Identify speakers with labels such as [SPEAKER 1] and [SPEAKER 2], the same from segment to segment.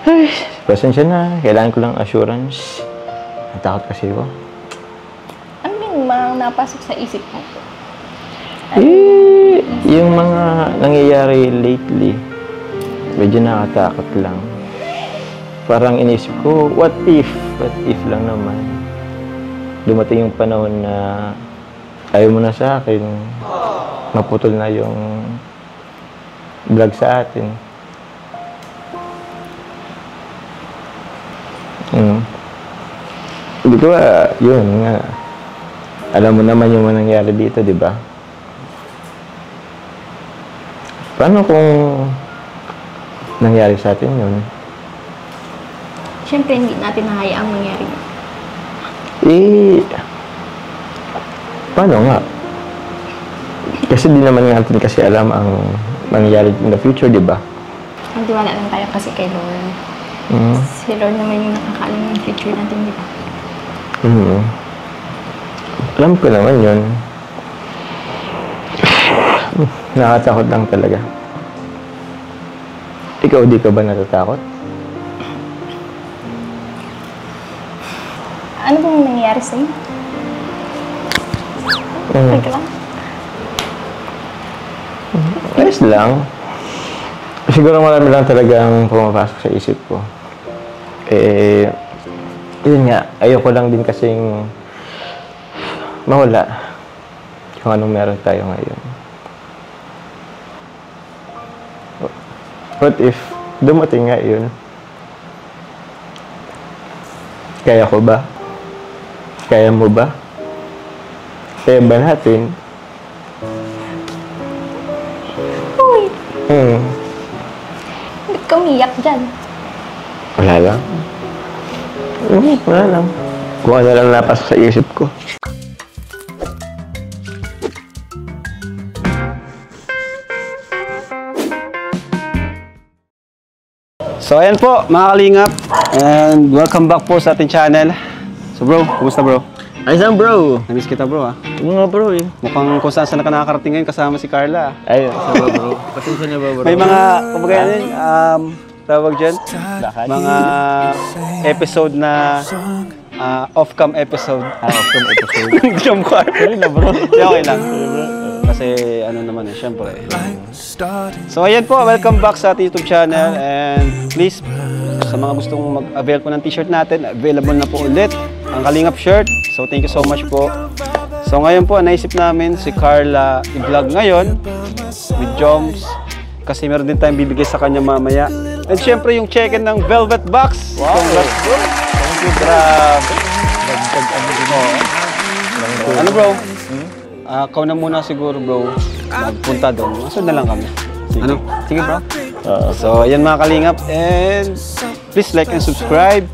[SPEAKER 1] Ay, pasensya na. Kailangan ko lang assurance. Natakot kasi ako.
[SPEAKER 2] Ano yung mga napasok sa isip mo?
[SPEAKER 1] Yung mga nangyayari lately, medyo nakatakot lang. Parang inisip ko, what if lang naman. Dumating yung panahon na ayaw mo na sa akin, maputol na yung vlog sa atin. Hindi ko yun nga. Alam mo naman yung nangyari dito, di ba? Paano kung nangyari sa atin yun?
[SPEAKER 2] Siyempre, hindi natin nahayaang mangyari.
[SPEAKER 1] Paano nga? Kasi di naman natin kasi alam ang mangyayari in the future, di ba?
[SPEAKER 2] Ang tiwala lang tayo kasi kay Lord. Si Lord naman yung nakakaalam ng future natin, di ba?
[SPEAKER 1] Alam ko naman yun. Nakatakot lang talaga. Ikaw, di ka ba natatakot?
[SPEAKER 2] Ano bang nangyayari sa'yo? Okay ka lang?
[SPEAKER 1] Ayos lang. Siguro marami lang talagang pumapasok sa isip ko. Yun nga, ayoko lang din kasing mawala kung anong meron tayo ngayon. What if dumating nga yun? Kaya ko ba? Kaya mo ba? Kaya ba natin?
[SPEAKER 2] Uy! Ba't ka umiyak dyan?
[SPEAKER 1] Wala lang. Wala lang. Kung ano lang napasok sa isip ko.
[SPEAKER 3] So ayan po mga kalingap, and welcome back po sa ating channel. So bro, kumusta bro?
[SPEAKER 1] Ayos lang bro.
[SPEAKER 3] Namiss kita bro ha.
[SPEAKER 1] Oo nga bro eh.
[SPEAKER 3] Mukhang kung saan ka nakakarating ngayon kasama si Carla.
[SPEAKER 1] Ayun, sabi bro. Pasensya na ba bro?
[SPEAKER 3] May mga, kumbaga yan, tawag dyan, mga episode na off-cam episode.
[SPEAKER 1] Off-cam episode.
[SPEAKER 3] Jump car. Sorry na bro. Okay lang. Kasi ano naman eh, syempre. So ayan po, welcome back sa ating YouTube channel, and please, sa mga gustong mag-avail po ng t-shirt natin, available na po ulit ang Kalingap shirt. So thank you so much po. So ngayon po, naisip namin si Carla i-vlog ngayon with Joms, kasi meron din tayong bibigay sa kanya mamaya. And syempre yung check-in ng Velvet Box. Wow! Congrats bro! Thank you, grabe! Ano bro? Ikaw na muna siguro bro, magpunta doon. Masod na lang kami. Sige. Ano? Sige bro. So ayan mga Kalingap, and please like and subscribe.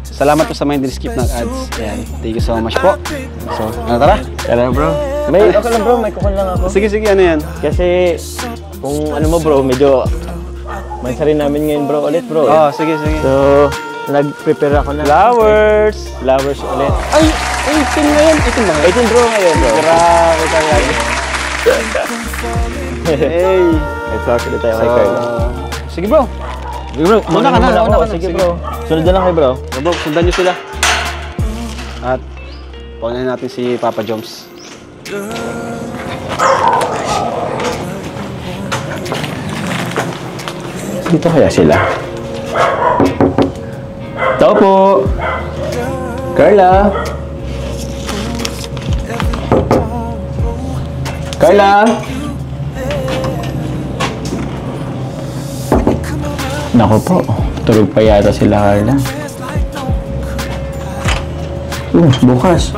[SPEAKER 3] Salamat po sa mga hindi skip ng ads. Ayan. Thank you so much po. So, tara?
[SPEAKER 1] Tara bro. May okay lang bro, may kukul lang ako.
[SPEAKER 3] Sige, ano yan?
[SPEAKER 1] Kasi kung ano mo bro, medyo mansarin namin ngayon bro ulit bro.
[SPEAKER 3] Sige.
[SPEAKER 1] So, nag-prepare ako ng flowers ulit.
[SPEAKER 3] Ay, 18 ngayon. 18 ba?
[SPEAKER 1] 18 bro ngayon bro.
[SPEAKER 3] Grabe talaga. Hey.
[SPEAKER 1] May flowers ulit tayo kay Carla.
[SPEAKER 3] Sige bro.
[SPEAKER 1] Sige bro,
[SPEAKER 3] Muna ka na.
[SPEAKER 1] Sige bro. Sunod na lang kay bro.
[SPEAKER 3] Bro, sundan nyo sila. At paunahin natin si Papa Joms.
[SPEAKER 1] Dito kaya sila? Tao po! Carla! Carla! Naku po, tulog pa yata sila Carla. Bukas.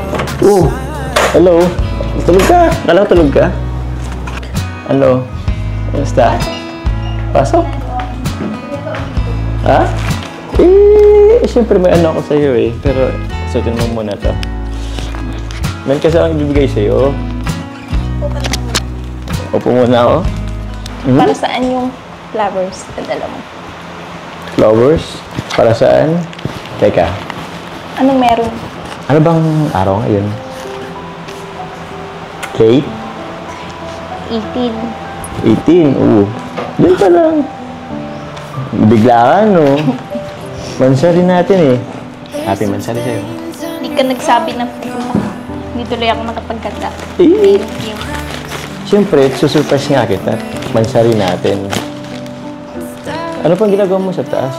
[SPEAKER 1] Hello. Tulog ka? Kala ko tulog ka? Hello. Kamusta? Pasok? Ha? Siyempre may ano ako sa'yo eh. Pero, suotin mo muna to. Meron kasi akong ibibigay sa'yo. Upo muna ako.
[SPEAKER 2] Para saan yung flowers na dala mo?
[SPEAKER 1] Flowers? Para saan? Teka.
[SPEAKER 2] Anong meron?
[SPEAKER 1] Ano bang araw ngayon? Kate?
[SPEAKER 2] 18.
[SPEAKER 1] 18? Oo. Diyan pa lang. Nabigla ka, no? Mansari natin eh. Happy mansari sa'yo.
[SPEAKER 2] Hindi ka nagsabi na hindi tuloy ako nakapagkanta.
[SPEAKER 1] Eh.
[SPEAKER 2] Thank you.
[SPEAKER 1] Siyempre, susurprise nga kita. Mansari natin. Ano pang ginagawa mo sa taas?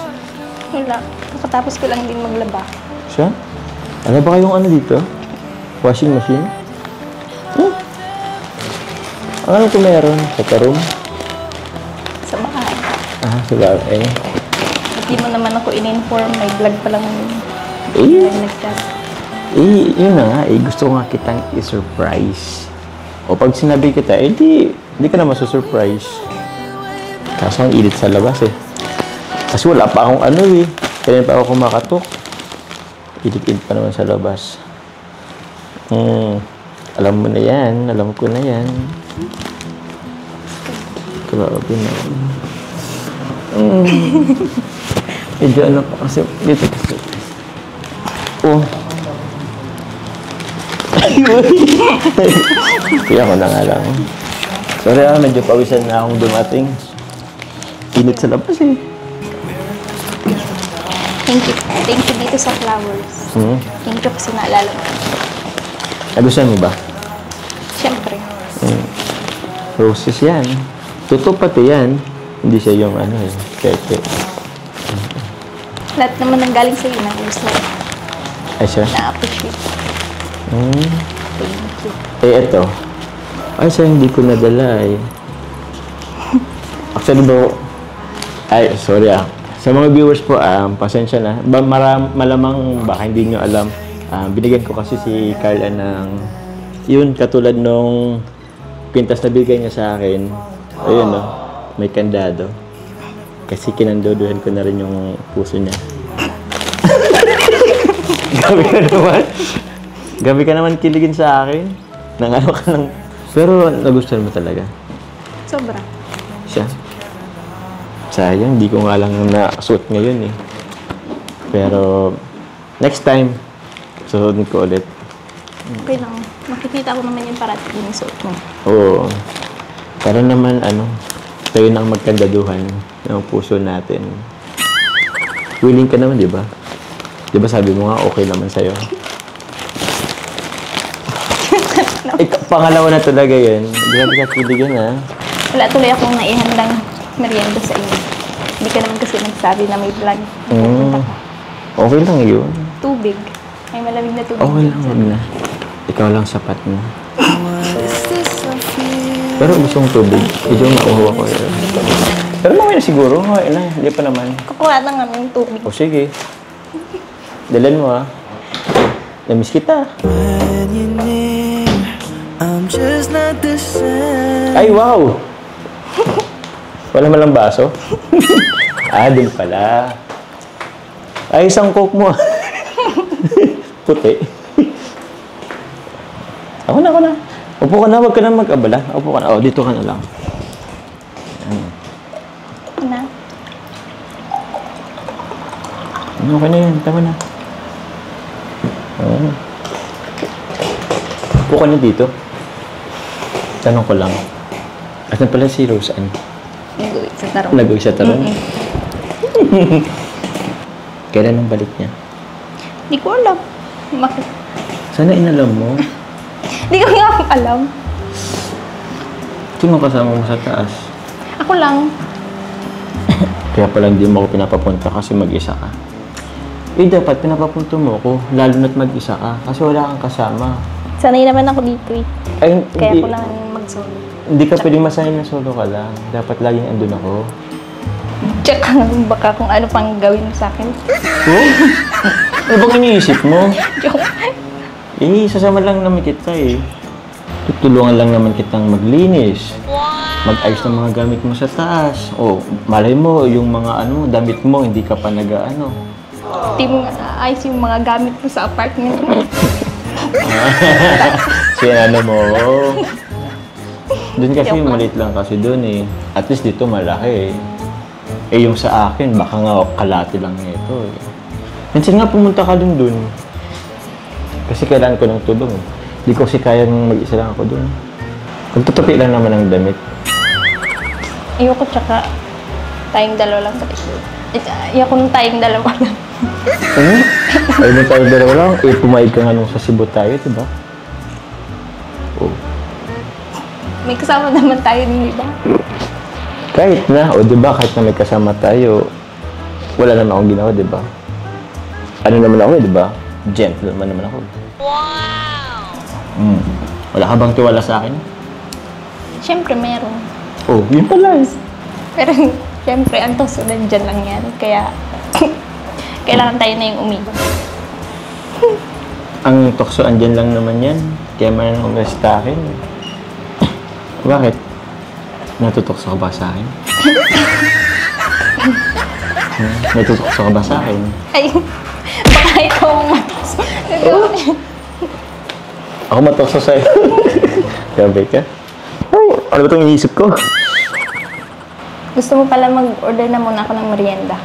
[SPEAKER 2] Wala. Nakatapos ko lang din maglaba.
[SPEAKER 1] Siya? Ano ba kayong ano dito? Washing machine? Ano ito meron? Sa room?
[SPEAKER 2] Sa bahay.
[SPEAKER 1] Sa bagay.
[SPEAKER 2] Hindi mo naman ako in-inform. May vlog pa lang
[SPEAKER 1] Eh,
[SPEAKER 2] nag-chat.
[SPEAKER 1] yun na nga. Gusto ko nga kitang i-surprise. O pag sinabi kita, di ka na masusurprise. Kaso ang init sa labas eh. Kasi wala pa akong ano eh. Kailan pa ako kumakatok. Init-init pa naman sa labas. Alam mo na yan. Alam ko na yan. Grabe na. Medyo ano pa kasi. Dito kasi. Oh. Kaya ko na nga lang. Sorry medyo pawisan na akong dumating. Init sa labas eh.
[SPEAKER 2] Thank you. Thank you dito sa flowers. Thank you kasi naalala mo.
[SPEAKER 1] Nagustuhan mo ba?
[SPEAKER 2] Siyempre.
[SPEAKER 1] Roses yan. Totoo pati yan. Hindi siya yung ano eh. Keke.
[SPEAKER 2] Lahat naman ng galing sa'yo na gusto ko.
[SPEAKER 1] Ay siya?
[SPEAKER 2] Na-appreciate. Thank you.
[SPEAKER 1] Eto. Ay siya hindi ko nadala eh. Actually bro, sorry Sa mga viewers po, pasensya na. Malamang baka hindi nyo alam. Binigyan ko kasi si Carla ng yun, katulad nung pintas na bigay niya sa akin. Ayun no, may kandado. Kasi kinandoduhan ko na rin yung puso niya. Gabi ka naman kiligin sa akin. Nangano ka lang. Pero nagustuhan mo talaga.
[SPEAKER 2] Sobra.
[SPEAKER 1] Siya. Sayang, di ko nga lang na-suot ngayon eh. Pero, next time, susunod ko ulit.
[SPEAKER 2] Okay lang. Makikita ko naman yung parating yung suot mo.
[SPEAKER 1] Oo. Para naman, tayo nang magkandaduhan ng puso natin. Willing ka naman, di ba? Di ba sabi mo nga, okay naman sa'yo? Pangalawa na talaga yun. Grabe ka kiligan, ha?
[SPEAKER 2] Wala tuloy akong naihandang merienda sa inyo. Hindi ka naman kasi nagsabi na may vlog.
[SPEAKER 1] Okay lang yun.
[SPEAKER 2] Tubig. May malamig na tubig.
[SPEAKER 1] Okay lang, wag na. Ikaw lang sapat na. Pero gusto kong tubig. Medyo mauhawa ko yun. Pero mamaya na siguro. Hindi pa naman.
[SPEAKER 2] Kukuha na nga yung tubig.
[SPEAKER 1] O sige. Dalan mo ha. Namiss kita. Ay, wow! Wala malang baso? Din pala. Ay, isang coke mo. Puti. Ako na. Upo ka na, wag ka na mag-abala. Upo ka na. Dito ka na lang.
[SPEAKER 2] Na?
[SPEAKER 1] Okay na yan. Tama na. Upo ka na dito. Tanong ko lang. Asan pala si Rose Ann?
[SPEAKER 2] Nag-uwi sa tarong.
[SPEAKER 1] Nag-uwi sa tarong? Kailan ang balik niya?
[SPEAKER 2] Hindi ko alam.
[SPEAKER 1] Sana inalam mo.
[SPEAKER 2] Hindi ko nga alam.
[SPEAKER 1] Sino kasama mo sa taas?
[SPEAKER 2] Ako lang.
[SPEAKER 1] Kaya pala hindi mo ako pinapapunta kasi mag-isa ka. Dapat pinapapunta mo ako, lalo na't mag-isa ka. Kasi wala kang kasama.
[SPEAKER 2] Sanay naman ako dito eh.
[SPEAKER 1] Ay,
[SPEAKER 2] Kaya
[SPEAKER 1] hindi,
[SPEAKER 2] ako lang mag-solo.
[SPEAKER 1] hindi ka pwedeng masanay na solo ka lang. Dapat laging andun ako.
[SPEAKER 2] Check ka baka kung ano pang gawin mo sa akin.
[SPEAKER 1] Oh? Ano bang iniisip mo?
[SPEAKER 2] Joke.
[SPEAKER 1] Sasama lang naman kita eh. Tutulungan lang naman kitang maglinis. Mag-ayos ng mga gamit mo sa taas. Malay mo, yung mga damit mo, hindi ka pa nag-ano.
[SPEAKER 2] Hindi mo ayos yung mga gamit mo sa apartment mo.
[SPEAKER 1] Mo. Doon kasi maliit lang kasi doon eh. At least dito malaki eh. Yung sa akin, baka nga kalati lang nito eh. Minsan nga pumunta ka doon. Kasi kailangan ko ng tulong eh. Hindi ko kasi kayang mag-isa lang ako doon. Magtutupi lang naman ang damit.
[SPEAKER 2] Ayoko tsaka tayong dalawa lang sa likod. Ayoko nung tayong dalawa lang.
[SPEAKER 1] Ayun na tayo dalawa lang. Pumayag ka nga nung sa Cebu tayo, diba? Oh.
[SPEAKER 2] May kasama naman tayo din, di ba?
[SPEAKER 1] Kahit na, diba? Kahit na may kasama tayo, wala naman akong ginawa, diba? Ano naman ako, diba? Gentleman naman ako. Wow! Wala ka bang tiwala sa akin?
[SPEAKER 2] Siyempre, meron.
[SPEAKER 1] Oh, yun pala.
[SPEAKER 2] Pero, siyempre, ang toso dyan lang yan. Kaya, kailangan tayo na yung umiba.
[SPEAKER 1] Ang tukso, andyan lang naman yan. Kaya man ang umalis sa akin. Bakit? Natutokso ka ba sa akin? Natutokso ka ba sa akin?
[SPEAKER 2] Ay, baka ikaw ang matukso.
[SPEAKER 1] Ako matokso sa'yo. Grabe ka. Ay, ano ba itong iniisip ko?
[SPEAKER 2] Gusto mo pala mag-order na muna ako ng merienda.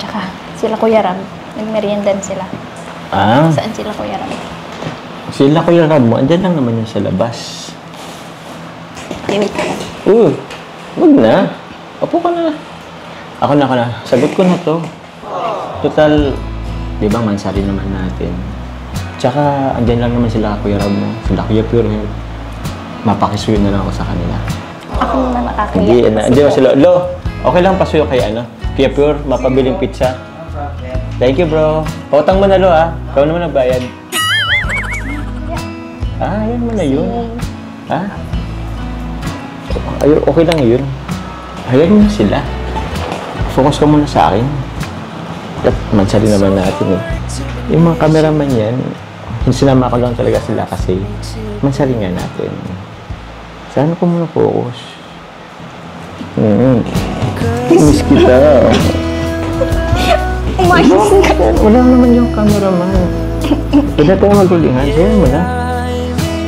[SPEAKER 2] Tsaka, sila Kuya Ram. Nagmeriendan sila.
[SPEAKER 1] Ah,
[SPEAKER 2] Saan sila Kuya Ram?
[SPEAKER 1] sila Kuya Rab mo. Andyan lang naman yun sa labas.
[SPEAKER 2] Wait ka lang.
[SPEAKER 1] Wag na. Opo ka na. Ako na. Sagot ko na to. Total, di ba mansari naman natin. Tsaka, andyan lang naman sila Kuya Rab mo. Sila Kuya Pure Health. Mapakisuyo na lang ako sa kanila.
[SPEAKER 2] Ako na nakakaya.
[SPEAKER 1] Hindi mo sila. Lo, okay lang pasuyo kay Kuya Pure, mapabiling pizza. Thank you, bro. Pautang mo na, Lo, ha? Ikaw naman nagbayad. Yan mo na yun. Ha? Okay lang yun. Hayaan mo na sila. Focus ka muna sa akin. At mansari naman natin, eh. Yung mga cameraman yan, sinama ko lang talaga sila kasi mansari nga natin. Saan ko muna focus? Miss kita.
[SPEAKER 2] Umayos ka.
[SPEAKER 1] Wala naman yung cameraman. Pwede tayo magulingan. Sayan mo na.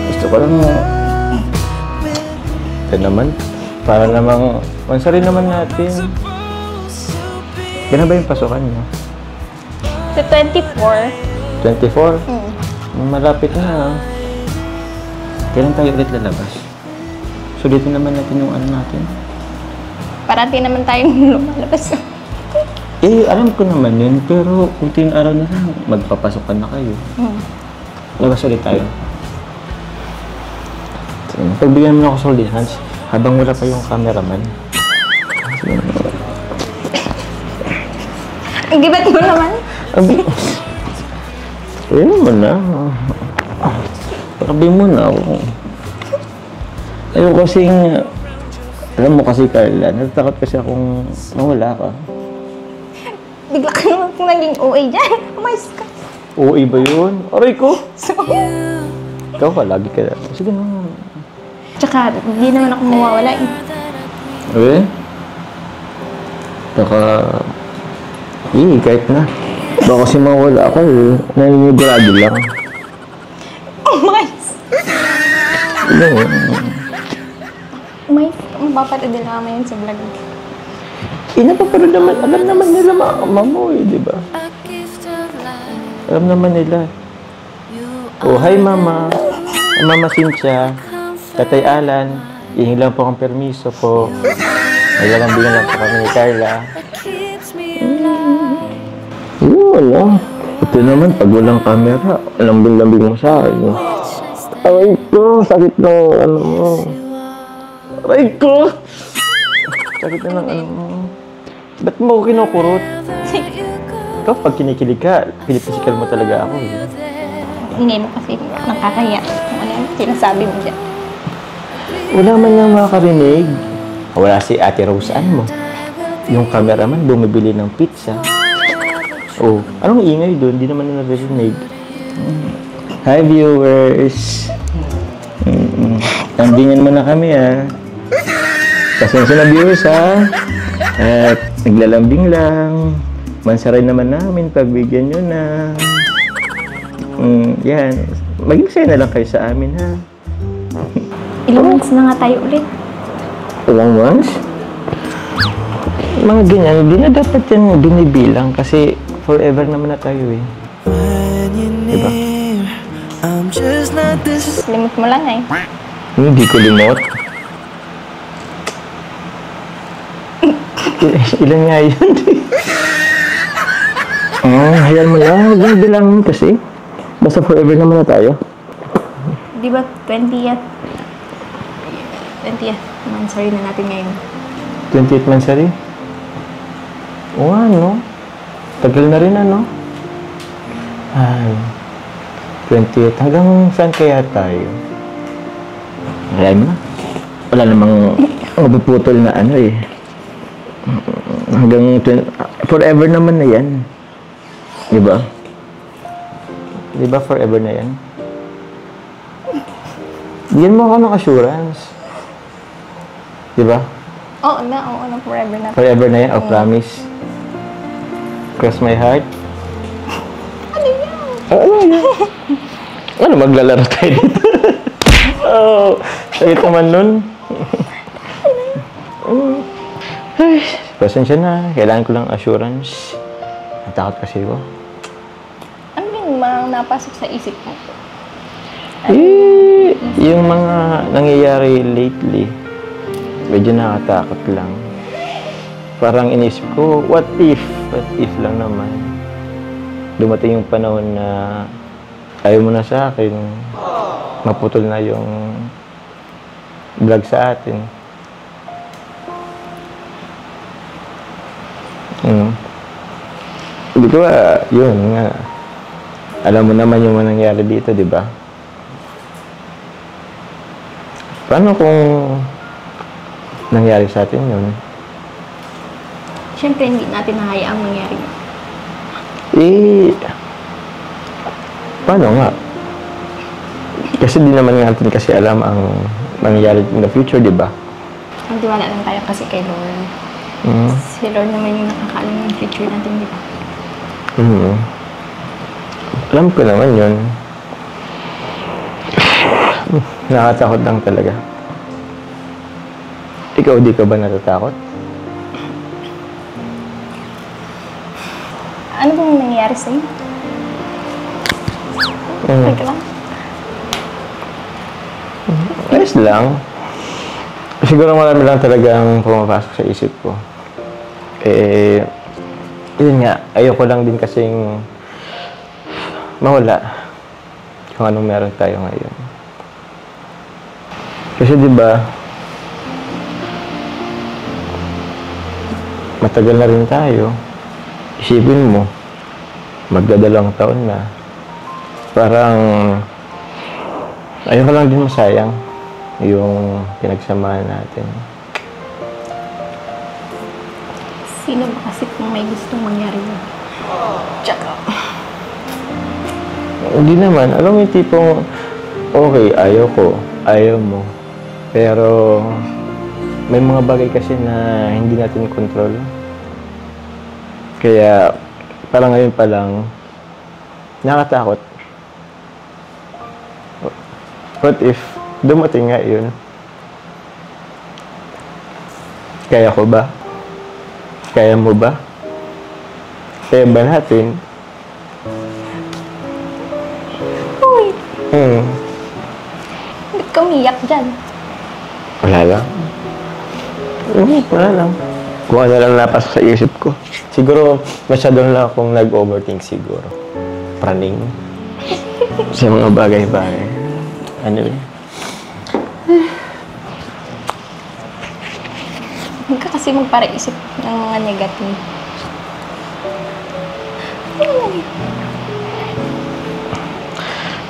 [SPEAKER 1] Gusto ko lang ito naman. Para namang mansari naman natin. Gana ba yung pasukan niyo?
[SPEAKER 2] Sa 24.
[SPEAKER 1] 24? Malapit na. Kailan tayo ulit lalabas? Sulitin naman natin yung ano natin.
[SPEAKER 2] Parati naman tayong lumalabas.
[SPEAKER 1] Alam ko naman yun, pero kunting araw na lang, magpapasukan na kayo. Labas ulit tayo. Pagbigyan mo na ako solid hands, habang wala pa yung cameraman.
[SPEAKER 2] Ang gibat mo naman.
[SPEAKER 1] Ayun naman na. Sabi mo na ako. Ayun kasing, alam mo kasi Carla, natatakot kasi akong mawala ka.
[SPEAKER 2] Bigla ka naman kung naging OA dyan. Umayos ka.
[SPEAKER 1] OA ba yun? Aray ko!
[SPEAKER 2] So,
[SPEAKER 1] Ikaw ka, lagi ka. Sige na.
[SPEAKER 2] tsaka, hindi naman ako mawawala eh.
[SPEAKER 1] Saka, kahit na. Baka kasi mawala ako eh. Nanginigurado lang.
[SPEAKER 2] Umayos.
[SPEAKER 1] Ano?
[SPEAKER 2] Umayos ka. Mapapatid din naman yun sa vlog.
[SPEAKER 1] Pero naman, alam naman nila mama mo eh, di ba? Alam naman nila. Oh, hi mama. Mama Cynthia. Tatay Alan. Ihingi lang po akong permiso po. Naglalambingan lang po kami ni Carla. Wala. Ito naman, pag walang camera, lambing-lambing mo sa akin. Aray ko, sakit na ano mo. Aray ko! Sakit na ng ano mo. Ba't mo kinukurot? Ikaw, pag kinikilig ka, pinipisikal mo talaga ako.
[SPEAKER 2] Ingay mo kasi nakakaya. Kung ano yung sinasabi mo dyan.
[SPEAKER 1] Wala man nga makakarinig. Wala si Ate Roseanne mo. Yung cameraman bumibili ng pizza. Oh, anong ingay doon? Hindi naman na narinig. Hi viewers! Lambingan mo na kami Pasensya na viewers At naglalambing lang. Mansaray naman namin, pagbigyan nyo na. Yan. Maging saya na lang kayo sa amin
[SPEAKER 2] Ilang months na nga tayo ulit.
[SPEAKER 1] Ilang months? Mga ganyan, hindi na dapat yan binibilang kasi forever naman na tayo Diba?
[SPEAKER 2] Limit mo lang
[SPEAKER 1] Hindi ko limot. Ilan nga yun? Hayal mo na. Huwag mo bilangin kasi. Basta forever naman na tayo.
[SPEAKER 2] Di ba 20th? 20th anniversary na natin ngayon.
[SPEAKER 1] 28th mansari? Oo nga, no? Tagal na rin, ano? 28th. Hanggang saan kaya tayo? Hayal mo na. Wala namang mapuputol na ano eh. Hanggang forever naman na yan. Diba? Diba forever na yan? Bigyan mo ako ng assurance. Diba?
[SPEAKER 2] Oo na, forever na.
[SPEAKER 1] Forever na yan, promise. Cross my heart.
[SPEAKER 2] Ano yan?
[SPEAKER 1] Ano yan? Ano, maglalaro tayo dito? Oh, sakit naman nun. Ay, pasensya na. Kailangan ko lang assurance. Natakot kasi ko.
[SPEAKER 2] Ano yung mga napasok sa isip mo?
[SPEAKER 1] Yung mga nangyayari lately, medyo nakatakot lang. Parang inisip ko, what if lang naman. Dumating yung panahon na ayaw mo na sa akin, maputol na yung vlog sa atin. Hindi ko yun nga. Alam mo naman yung nangyari dito, di ba? Paano kung nangyari sa atin yun?
[SPEAKER 2] Siyempre, hindi natin nahayaang mangyari.
[SPEAKER 1] Paano nga? Kasi di naman natin kasi alam ang mangyayari in the future, di ba?
[SPEAKER 2] Ang tiwala lang tayo kasi kay Lord. Si Lord naman yung nakakaalam ng future natin, di ba?
[SPEAKER 1] Alam ko naman yun. Nakatakot lang talaga. Ikaw, di ka ba natatakot?
[SPEAKER 2] Ano bang nangyayari sa'yo? Teka lang.
[SPEAKER 1] Ayos lang. Siguro marami lang talagang pumapasok sa isip ko. Yun nga, ayoko lang din kasing mawala kung anong meron tayo ngayon. Kasi diba, matagal na rin tayo. Isipin mo, magdadalawang taon na. Parang, ayoko lang din masayang yung pinagsamahan natin.
[SPEAKER 2] Sino ba kasi kung may gustong mangyari yun? Tsaka.
[SPEAKER 1] Hindi naman. Alam mo yung tipong, okay, ayaw ko, ayaw mo. Pero, may mga bagay kasi na hindi natin control. Kaya, parang ngayon pa lang, nakatakot. What if, dumating nga yun? Kaya ko ba? Kaya mo ba? Kaya ba natin?
[SPEAKER 2] Uy! Ba't ka umiyak dyan?
[SPEAKER 1] Wala lang. Wala lang. Kung ano lang napasok sa isip ko. Siguro, masyado lang akong nag-overthink siguro. Praning. Sa mga bagay-bagay. Anyway.
[SPEAKER 2] Huwag ka kasi magparaisip ng mga negative.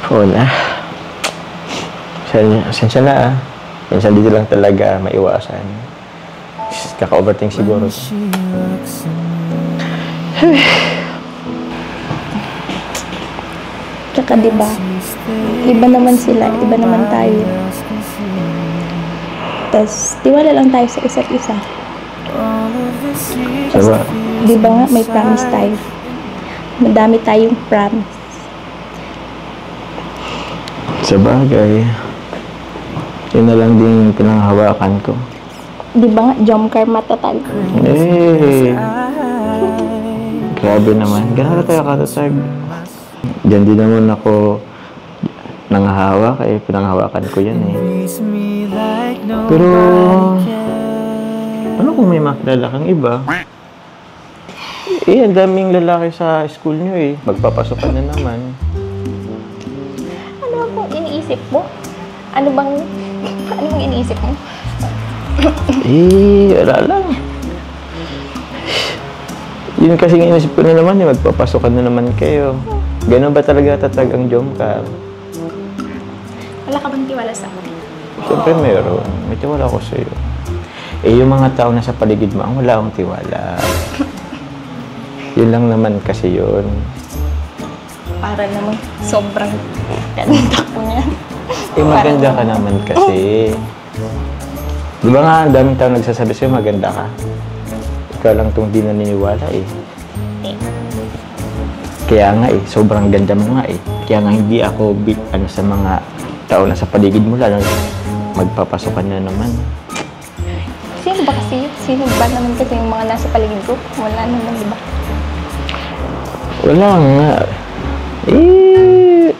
[SPEAKER 1] Oo na. Sensya na Minsan dito lang talaga maiwasan. Kaka-overthink siguro.
[SPEAKER 2] Tsaka diba, iba naman sila, iba naman tayo. Tapos, tiwala lang tayo sa isa't isa.
[SPEAKER 1] Diba?
[SPEAKER 2] Diba nga, may promise tayo. Madami tayong promise.
[SPEAKER 1] Sa bagay, yun na lang din pinanghawakan ko.
[SPEAKER 2] Diba nga, jump car matatag.
[SPEAKER 1] Grabe naman. Ganun na tayo katatag. Diyan din naman ako nanghahawak, pinanghawakan ko yan . Pero, ano kung may makilala kang iba. Eh, ang daming lalaki sa school nyo eh. Magpapasok ka na naman.
[SPEAKER 2] Ano bang iniisip mo? Ano bang iniisip mo?
[SPEAKER 1] Eh, wala lang. Yun kasi iniisip ko na naman eh. Magpapasok ka na naman kayo. Ganun ba talaga tatag ang Jomcar?
[SPEAKER 2] Wala ka bang tiwala sa akin?
[SPEAKER 1] Siyempre meron. May tiwala ako sa'yo. Eh, yung mga tao na sa paligid mo, ang wala akong tiwala. Yun lang naman kasi yun.
[SPEAKER 2] Para namang sobrang ganda ko niya.
[SPEAKER 1] Eh, maganda ka naman kasi. Di ba nga, ang daming tao nagsasabi sa'yo, maganda ka. Ikaw lang itong di naniniwala eh. Kaya nga eh, sobrang ganda mo nga eh. Kaya nga hindi ako sa mga tao na sa paligid mo lang, magpapasok ka na naman.
[SPEAKER 2] Sino ba kasi yun? Sino ba naman kasi yung mga nasa paligid ko? Wala naman, di ba?
[SPEAKER 1] Wala nga. Eh,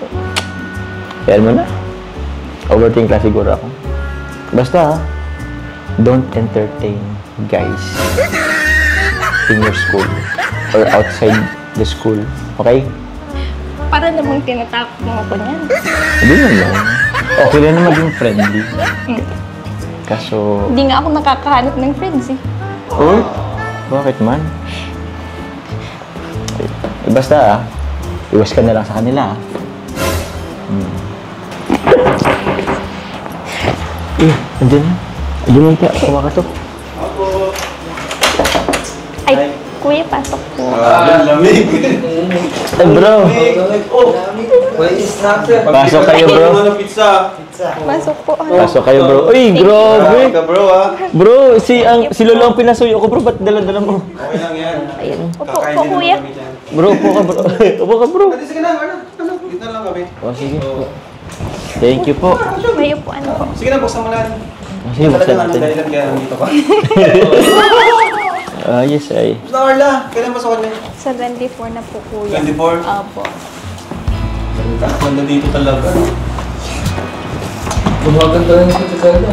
[SPEAKER 1] yan mo na. Overthink lang siguro ako. Basta, don't entertain guys in your school or outside the school. Okay?
[SPEAKER 2] Para namang tinatakot mo ako niyan.
[SPEAKER 1] Hindi naman. Okay lang na maging friendly. Kaso...
[SPEAKER 2] Hindi nga ako nakakahanap ng friends eh.
[SPEAKER 1] Oh? Bakit man? Eh, basta iwas ka na lang sa kanila Eh, andyan na. Andyan mo pa. Kumakatok.
[SPEAKER 2] Ay, kuya, pasok po.
[SPEAKER 3] Lamig.
[SPEAKER 1] Ay, bro. Pasok kayo, bro.
[SPEAKER 2] Pasok po.
[SPEAKER 1] Pasok kayo, bro. Uy, grabe.
[SPEAKER 3] Bro, ha?
[SPEAKER 1] Bro, si Lolo ang pinasuyo ko, bro. Ba't dala-dala mo?
[SPEAKER 3] Okay lang yan.
[SPEAKER 2] Ayun. Upo po, kuya.
[SPEAKER 1] Bro, upo ka, bro. Upo ka, bro.
[SPEAKER 3] Sige na, dito lang kami.
[SPEAKER 1] Oh, sige po. Thank you po.
[SPEAKER 2] May upuan po.
[SPEAKER 3] Sige na, buksan mo na.
[SPEAKER 1] Oh, sige, buksan natin.
[SPEAKER 3] Dahilan kaya nandito ka.
[SPEAKER 1] Yes, ay.
[SPEAKER 3] Narla, kailan ba sa kanya?
[SPEAKER 2] Sa 24 na po, kuya.
[SPEAKER 3] 24?
[SPEAKER 2] Opo.
[SPEAKER 3] Ganda dito talaga.
[SPEAKER 4] Gumaganda rin siya sa kanya.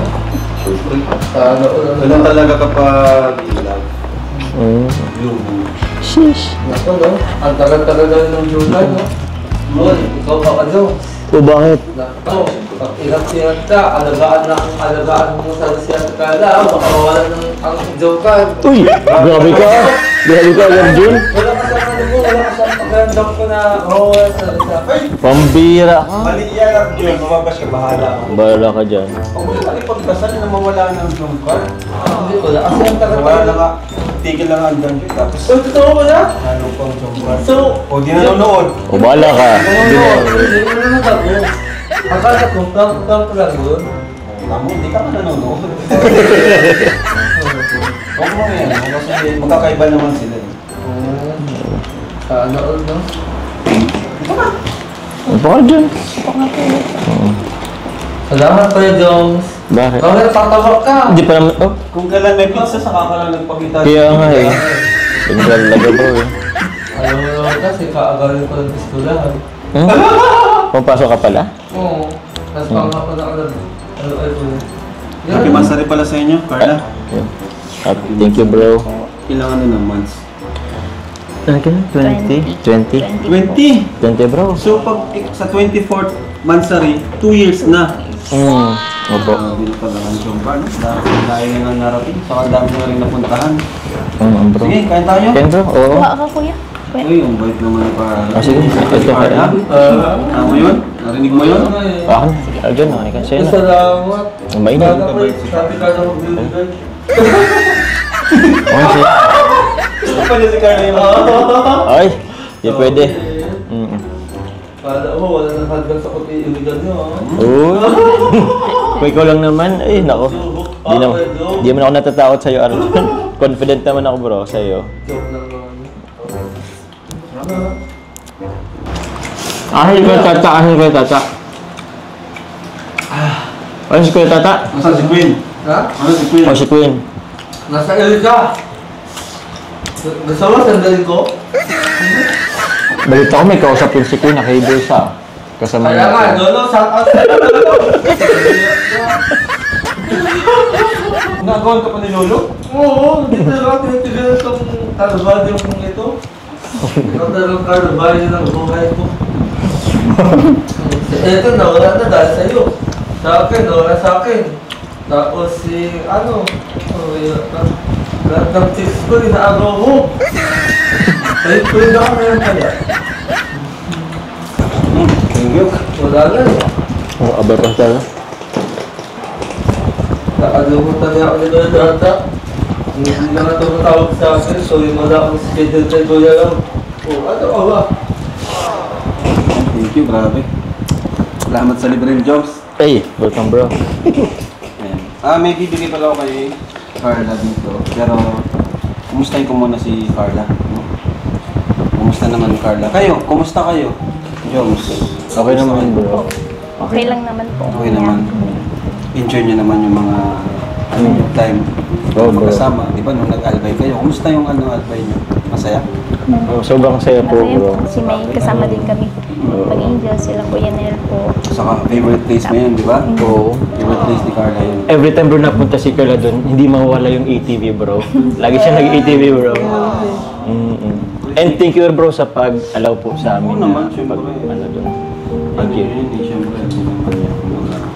[SPEAKER 4] Siyempre, sana
[SPEAKER 3] Ganun talaga kapag ilaw. Blue.
[SPEAKER 1] Sheesh.
[SPEAKER 4] Naku, no? Ang tagal-tagal na ng July, no? Lord, ikaw pa ka, no?
[SPEAKER 1] O, bakit?
[SPEAKER 4] Naku, pag ingat-ingat ka, alagaan mo sa siyat ka lang, baka mawalan ng ang jokan.
[SPEAKER 1] Uy, grabe ka. Grabe ka, Arjun.
[SPEAKER 4] Wala ka sa ano mo, wala ka sa pagandam ko na rowan sa isa. Ay!
[SPEAKER 1] Pambira ka.
[SPEAKER 3] Mali yan ang Diyon, mababas ka, bahala ka.
[SPEAKER 1] Bahala ka dyan.
[SPEAKER 3] Pag mo yung ipagdasal na mawala ng drum car.
[SPEAKER 4] Hindi ko lang. Kasi ang tagal
[SPEAKER 3] Wala lang ka, tigil lang ang drum car. Tapos,
[SPEAKER 4] Oh, totoo ba na?
[SPEAKER 3] ano pang drum car.
[SPEAKER 4] So,
[SPEAKER 3] O, di nanonood.
[SPEAKER 1] O, bahala ka.
[SPEAKER 4] Hindi mo nanonood ako. Akala ko, prank lang yun.
[SPEAKER 3] Tamo, di ka nanonood. Huwag mo yan, kasi magkakaiba naman sila.
[SPEAKER 4] Sana all, no?
[SPEAKER 1] Upo ka dyan.
[SPEAKER 4] Salamat Kuya Jones.
[SPEAKER 1] Bakit?
[SPEAKER 4] Kami natatawa ka.
[SPEAKER 1] Hindi pa naman. Oh,
[SPEAKER 3] Kung kailan may pizza, saka ka lang nagpakita.
[SPEAKER 1] kaya nga eh. Pinagalaga bro eh.
[SPEAKER 4] Alam mo naman kasi, kaagaling ko ng eskulahan.
[SPEAKER 1] Pumapasok ka pala?
[SPEAKER 4] Oo. Tapos pangako na alam. Ano ay po.
[SPEAKER 3] Happy Masari pala sa inyo, Carla.
[SPEAKER 1] Yun. Thank you bro.
[SPEAKER 3] Ilang ano ng months?
[SPEAKER 1] Ano ka na? 20? 20?
[SPEAKER 3] 20!
[SPEAKER 1] 20 bro.
[SPEAKER 3] So, pag sa 24th Mansari, 2 years na.
[SPEAKER 1] Opo.
[SPEAKER 3] Hindi na pala ang Jomcar, no? Dahil nga narating, saka dami na rin napuntahan.
[SPEAKER 1] Bro.
[SPEAKER 3] Sige, kain tayo.
[SPEAKER 1] Ken bro? Oo.
[SPEAKER 2] Kuha ka, kuya.
[SPEAKER 3] Uy, ang bait naman para.
[SPEAKER 1] Sige. Ito ka
[SPEAKER 3] Carla.
[SPEAKER 1] na.
[SPEAKER 3] Tama yun? Narinig mo yun?
[SPEAKER 1] Akin. Arjun, nakinig ka sa'yo na.
[SPEAKER 4] Salamat.
[SPEAKER 1] Ang mainit.
[SPEAKER 4] Sana ko, sabi ka na magbibigay.
[SPEAKER 1] Oh, sige.
[SPEAKER 3] Gusto pa niya si Carla yung
[SPEAKER 1] Ay, di pwede.
[SPEAKER 4] Kala mo, wala nang hanggang sa kuti iligan nyo, ha?
[SPEAKER 1] Oo. Kung ikaw lang naman, ay nako. Di naman ako natatakot sa'yo, Arjun. Confident naman ako bro, sa'yo.
[SPEAKER 4] Joke lang naman.
[SPEAKER 1] Ahil ko yung tata, ahil ko yung tata. Ano si Kuya Tata?
[SPEAKER 3] Nasaan si Queen?
[SPEAKER 4] Ha?
[SPEAKER 3] Ano si Queen?
[SPEAKER 1] O si Queen?
[SPEAKER 4] Nasa Elga. Gusto mo, sandalin ko?
[SPEAKER 1] Balita ko may kausap yung si Queen, nakaibol siya. Kasama
[SPEAKER 4] Kaya nga,
[SPEAKER 1] natin.
[SPEAKER 4] Lolo, shout out sa iyo.
[SPEAKER 3] Nagawan ka pa ni Lolo?
[SPEAKER 4] Oo, hindi talaga tinitigilan itong kalabal yung ito. Ito talagang kalabal yun ang buhay ko. Ito, nawala na dahil sa'yo. Sa akin, nawala sa akin. Tapos si, lahat ng tips ko, inaagaw mo. Kahit ko rin ako ngayon kaya.
[SPEAKER 3] Thank you.
[SPEAKER 4] Wala na eh.
[SPEAKER 1] Oh, abay pa tayo.
[SPEAKER 4] Nakalimutan niya ako nila data. Hindi na nga tumatawag sa akin, so yung wala akong schedule kay Kuya lang. Ano ka ba?
[SPEAKER 3] Thank you, grabe. Salamat sa libreng jobs.
[SPEAKER 1] Hey, welcome bro.
[SPEAKER 3] Ayan. May bibigay pala ako kay Carla dito. Pero, kumustahin ko muna si Carla. No? Kumusta naman Carla? Kayo, kumusta kayo? Joms.
[SPEAKER 1] Okay naman bro.
[SPEAKER 2] Okay lang naman po.
[SPEAKER 3] Okay naman. Enjoy nyo naman yung mga yung time
[SPEAKER 1] Oo, bro.
[SPEAKER 3] kasama. Di ba nung nag-albay kayo? Kumusta yung albay nyo? Masaya?
[SPEAKER 1] Oh, sobrang saya po
[SPEAKER 2] Masaya
[SPEAKER 1] bro.
[SPEAKER 2] po kasi may kasama din kami. Pag-angel sila, Kuya Nel po.
[SPEAKER 3] Saka favorite place mo yun, di ba?
[SPEAKER 1] Oo.
[SPEAKER 3] Favorite place ni Carla yun.
[SPEAKER 1] Every time bro napunta si Carla doon, hindi mawala yung ATV bro. Lagi siya nag-ATV bro. And thank you bro sa pag-allow po sa amin
[SPEAKER 3] Oo naman,
[SPEAKER 1] na
[SPEAKER 3] syempre.
[SPEAKER 1] ano doon.
[SPEAKER 3] Thank you. Siyempre,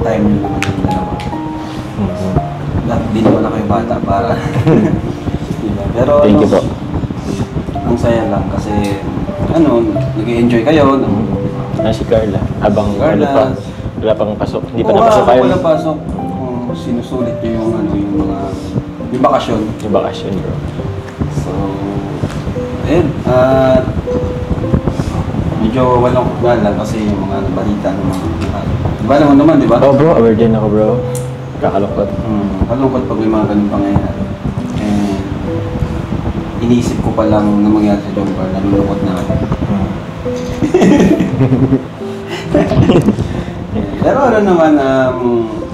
[SPEAKER 3] time nyo naman yung dalawa. Lahat din naman na kayo bata para. Diba? Pero
[SPEAKER 1] Thank you po.
[SPEAKER 3] ang saya lang kasi nag-enjoy kayo.
[SPEAKER 1] Si Carla, habang
[SPEAKER 3] Carla.
[SPEAKER 1] ano pa, wala pang pasok. Hindi pa
[SPEAKER 3] Oo,
[SPEAKER 1] napasok kayo.
[SPEAKER 3] wala pasok. Sinusulit nyo yung yung bakasyon.
[SPEAKER 1] Yung bakasyon bro.
[SPEAKER 3] So, ayun. Medyo walang lang kasi yung mga balita ng mga diba naman, di ba?
[SPEAKER 1] Oh bro, aware din ako bro. Kakalungkot.
[SPEAKER 3] Kalungkot pag may mga ganun pangyayari. And iniisip ko pa lang na mangyari sa Jomcar, nalulungkot na ako. Pero ano naman,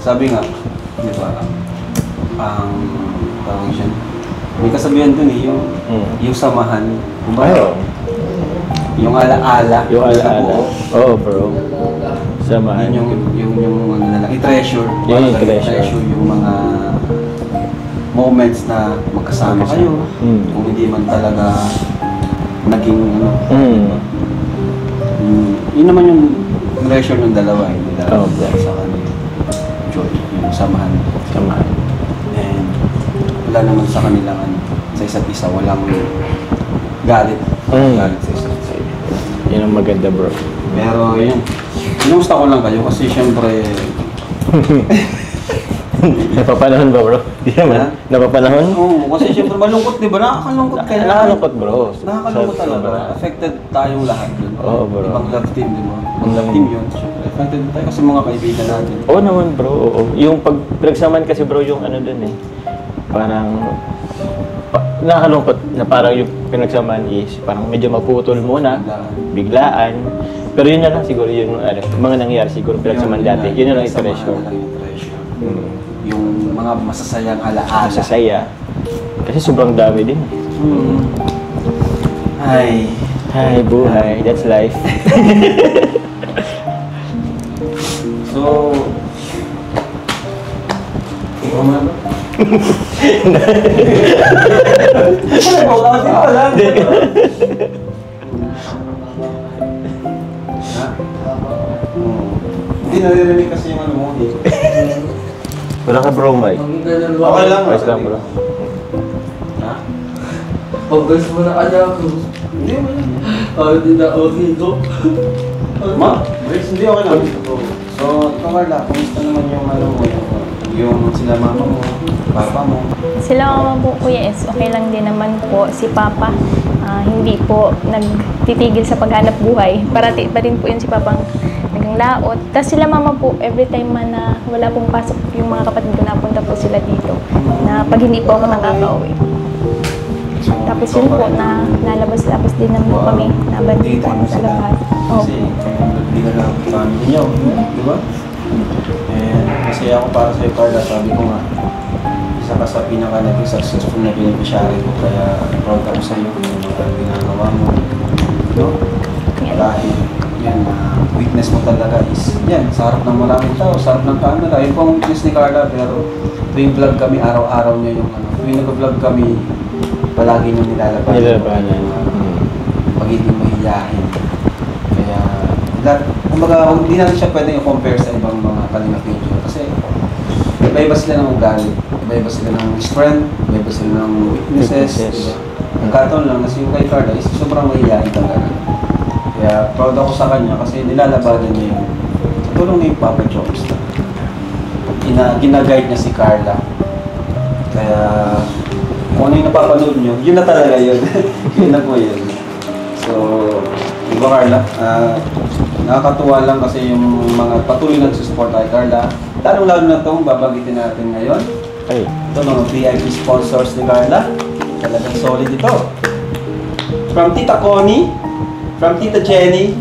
[SPEAKER 3] sabi nga, di ba, tawag siya, may kasabihan dun eh, yung samahan,
[SPEAKER 1] Ayaw.
[SPEAKER 3] yung alaala.
[SPEAKER 1] Yung alaala. Oo bro. Samahan.
[SPEAKER 3] Yun yung ano na lang, i-treasure.
[SPEAKER 1] Yun yung treasure.
[SPEAKER 3] Yung mga moments na magkasama kayo. Kung hindi man talaga naging ano. Yun naman yung treasure ng dalawa. Hindi dalawa sa kanila. Joy, yung samahan.
[SPEAKER 1] Samahan.
[SPEAKER 3] And wala naman sa kanilang sa isa't isa, walang galit. Galit sa isa't isa.
[SPEAKER 1] Yun ang maganda bro.
[SPEAKER 3] Pero yun, ginusta ko lang kayo kasi syempre...
[SPEAKER 1] Napapanahon ba bro? Di naman. Napapanahon?
[SPEAKER 3] Oo, kasi syempre malungkot, di ba? Nakakalungkot kayo.
[SPEAKER 1] Nakakalungkot bro.
[SPEAKER 3] Nakakalungkot talaga. Affected tayong lahat dun.
[SPEAKER 1] Oo bro.
[SPEAKER 3] Ibang love team, di ba? Ibang love team yun. Syempre, affected tayo kasi mga kaibigan natin.
[SPEAKER 1] Oo naman bro, oo. Yung pag pinagsamaan kasi bro yung ano dun eh. Parang nakakalungkot na parang yung pinagsamaan is parang medyo maputol muna, biglaan. Pero yun na lang siguro yung mga nangyari siguro pinagsamaan dati. Yun na lang i-treasure.
[SPEAKER 3] Yung mga masasayang alaala.
[SPEAKER 1] Masasaya. Kasi sobrang dami din.
[SPEAKER 3] Ay.
[SPEAKER 1] Hi, buhay. That's life.
[SPEAKER 3] So, ikaw na ba? Hindi naririnig kasi yung ano mo.
[SPEAKER 1] Wala ka bro, Mike.
[SPEAKER 3] Okay lang.
[SPEAKER 1] Ayos lang bro.
[SPEAKER 3] Ha?
[SPEAKER 4] Pag-gas mo na kaya ako.
[SPEAKER 3] Hindi mo yan.
[SPEAKER 4] Hindi na okay ko.
[SPEAKER 3] Ma, Grace, hindi okay lang. So, ikaw Carla, kumusta naman yung ano mo, yung sila mama mo, papa mo?
[SPEAKER 2] Sila mama po, Kuya S, okay lang din naman po. Si Papa, hindi po nagtitigil sa paghanap buhay. Parati pa rin po yun si Papang nagang laot. Tapos sila mama po, every time man na wala pong pasok yung mga kapatid ko, napunta po sila dito. Na pag hindi po ako nakaka-uwi. Tapos yun po, na lalabas-labas din naman po kami. Nabanding po sa labas.
[SPEAKER 3] Kasi hindi ka lang family niyo, di ba? And kasi ako para sa'yo, Carla, sabi ko nga, isa ka sa pinaka-naging successful na beneficiary ko, kaya proud ako sa'yo yung mga ginagawa mo. No? Dahil yan, weakness mo talaga is yan, sa harap ng maraming tao, sa harap ng camera. Yun po ang weakness ni Carla, pero tuwing vlog kami, araw-araw niya yung ano, tuwing nag-vlog kami, palagi niya nilalabanan.
[SPEAKER 1] Nilalabanan.
[SPEAKER 3] Pagiging mahiyahin. Kaya, kumbaga, hindi natin siya pwede i-compare sa ibang mga Kalinga video kasi iba-iba sila ng ugali, iba-iba sila ng strength, iba-iba sila ng weaknesses. Diba? Nagkataon lang kasi yung kay Carla is sobrang mahiyain talaga. Kaya proud ako sa kanya kasi nilalabanan niya yung tulong ni Papa Jones na ginaguide niya si Carla. Kaya kung ano yung napapanood niyo, yun na talaga yun. Yun na po yun. So, di ba Carla? Nakakatuwa lang kasi yung mga patuloy nagsusupport kay Carla. Lalo na itong babagitin natin ngayon.
[SPEAKER 1] Ay.
[SPEAKER 3] Ito mga VIP sponsors ni Carla. Talagang solid ito. From Tita Connie, from Tita Jenny,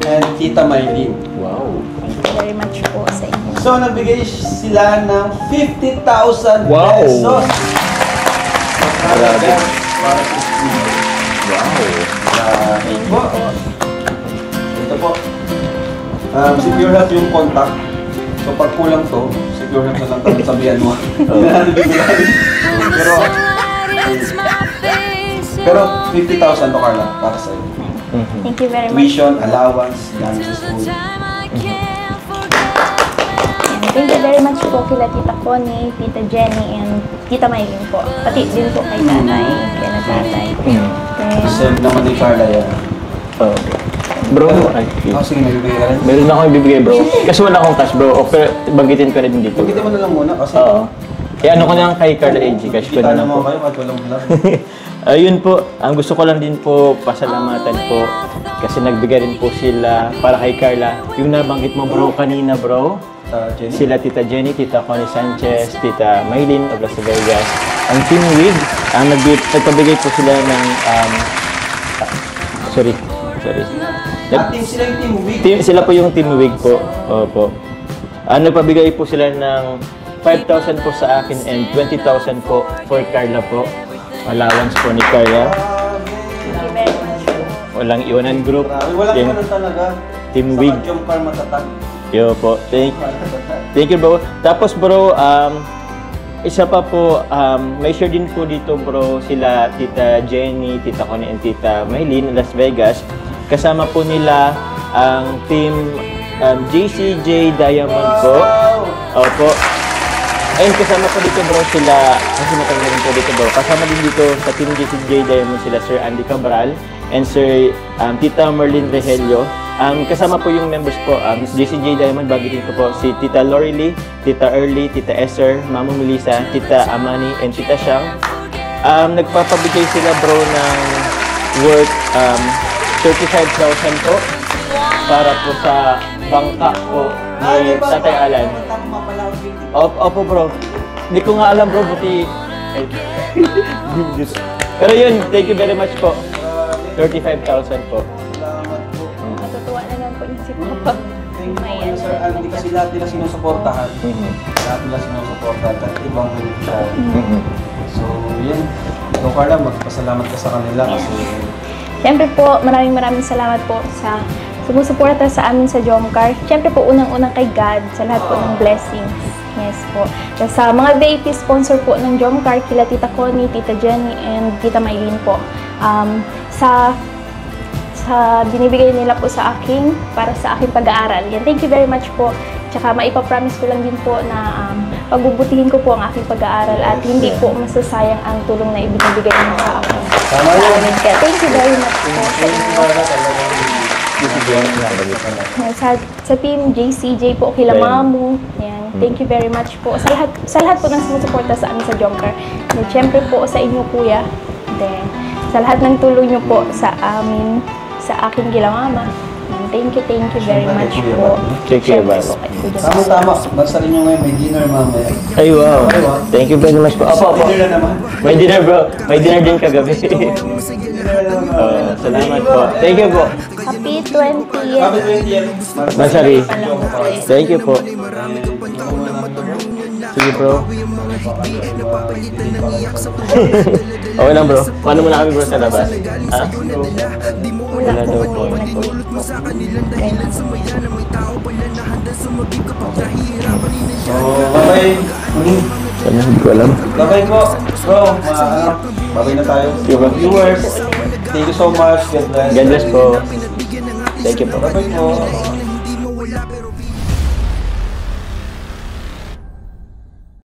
[SPEAKER 3] and Tita Maylene.
[SPEAKER 1] Wow.
[SPEAKER 2] Thank you very much po sa inyo.
[SPEAKER 3] So, nagbigay sila ng 50,000
[SPEAKER 1] Wow.
[SPEAKER 3] pesos.
[SPEAKER 1] Grabe.
[SPEAKER 3] Para sa school.
[SPEAKER 1] Wow.
[SPEAKER 3] Ito po. Ito po. Secure Health yung contact. So, pag kulang to, Secure Health na lang tayo sabihan mo. Pero 50,000 to Carla para sa iyo.
[SPEAKER 2] Thank you very much.
[SPEAKER 3] Tuition, allowance, yan sa school.
[SPEAKER 2] And thank you very much po kila Tita Connie, Tita Jenny, and Tita Maylin po. Pati din po kay nanay, kay na tatay.
[SPEAKER 3] Deserve naman ni Carla yan.
[SPEAKER 1] Oh. Bro, ay,
[SPEAKER 3] Sige, nagbibigay ka rin.
[SPEAKER 1] meron akong ibibigay bro. Kasi wala akong cash bro. O, pero bagitin ko rin dito.
[SPEAKER 3] Pagkita mo na lang muna kasi
[SPEAKER 1] Oo. Eh ano ko na lang kay Carla AG, cash ko
[SPEAKER 3] kita
[SPEAKER 1] na lang
[SPEAKER 3] naman
[SPEAKER 1] po.
[SPEAKER 3] kayo at walang vlog.
[SPEAKER 1] Ayun po, ang gusto ko lang din po pasalamatan po kasi nagbigay rin po sila para kay Carla. Yung nabanggit mo bro kanina bro,
[SPEAKER 3] Jenny.
[SPEAKER 1] sila Tita Jenny, Tita Connie Sanchez, Tita Maylin of Las Vegas. Ang Team WIG, nagpabigay po sila ng sorry.
[SPEAKER 3] Team sila yung Team Week.
[SPEAKER 1] Sila po yung Team WIG po. Opo. Nagpabigay po sila ng 5,000 po sa akin and 20,000 po for Carla po. Allowance po ni Carla.
[SPEAKER 2] Thank you very much po.
[SPEAKER 1] Walang iwanan group.
[SPEAKER 3] Walang ganun talaga.
[SPEAKER 1] Team
[SPEAKER 3] Sa
[SPEAKER 1] WIG.
[SPEAKER 3] Jump car matatag.
[SPEAKER 1] Yo po. Thank you bro. Tapos bro, isa pa po, may share din po dito bro sila Tita Jenny, Tita Connie, and Tita Maylin Las Vegas. Kasama po nila ang team JCJ Diamond po. Opo. Ayun, kasama po dito bro sila, kasi matanggal rin po dito bro. Kasama din dito sa team JCJ Diamond sila Sir Andy Cabral and Sir Tita Merlin Regelio. Kasama po yung members po, JCJ Diamond, bagitin ko po si Tita Lori Lee, Tita Early, Tita Esther, Mama Melissa, Tita Amani, and Tita Shang. Nagpapabigay sila bro ng worth 35,000 po para po sa bangka po ni Tatay Alan. Opo bro. Hindi ko nga alam bro, buti... Pero yun, thank you very much po. 35,000 po.
[SPEAKER 2] Matutuwa na lang po niya si Papa.
[SPEAKER 3] Thank you Sir Andy kasi lahat nila sinusuportahan. Lahat nila sinusuportahan at ibang beneficiary. So yun. Ikaw Carla, magpasalamat ka sa kanila kasi...
[SPEAKER 2] Siyempre po, maraming salamat po sa sumusuporta sa amin sa Jomcar. Siyempre po, unang-unang kay God sa lahat po ng blessings. Yes po. Sa mga VIP sponsor po ng Jomcar, kila Tita Connie, Tita Jenny, and Tita Maylin po. Sa binibigay nila po sa akin para sa aking pag-aaral. Yan, thank you very much po. Tsaka maipapromise ko lang din po na pagbubutihin ko po ang aking pag-aaral at hindi po masasayang ang tulong na ibinibigay niyo sa akin.
[SPEAKER 3] Tama yun.
[SPEAKER 2] Kaya thank you very much po sa inyo. Sa team JCJ po, kila Mamu. Yan. Thank you very much po. Sa lahat po ng sumusuporta sa amin sa Jomcar. And syempre po sa inyo kuya. Then, sa lahat ng tulong niyo po sa amin, sa aking kila mama. Thank you very much po.
[SPEAKER 1] Thank you,
[SPEAKER 2] Syempre
[SPEAKER 1] Barbara.
[SPEAKER 2] po kay Kuya Jomcar.
[SPEAKER 3] Tama-tama. Basta rin nyo ngayon, may dinner mamaya.
[SPEAKER 1] Ay wow. Thank you very much po. Opo.
[SPEAKER 3] Dinner na naman.
[SPEAKER 1] May dinner bro. May dinner din kagabi. Salamat po. Thank you po.
[SPEAKER 2] Happy 20th.
[SPEAKER 3] Happy 20th.
[SPEAKER 1] Masari. Thank you po. Sige bro. Okay lang bro. Paano muna kami bro sa labas? Ha?
[SPEAKER 2] Wala
[SPEAKER 1] Wala
[SPEAKER 2] po
[SPEAKER 1] daw po.
[SPEAKER 2] nag-ulit po.
[SPEAKER 3] So, bye-bye.
[SPEAKER 1] Sana hindi ko alam.
[SPEAKER 3] Bye-bye po. Bro, bye-bye na tayo. Viewers, thank you so much. God bless.
[SPEAKER 1] God bless po. Thank you po.
[SPEAKER 3] Bye-bye po.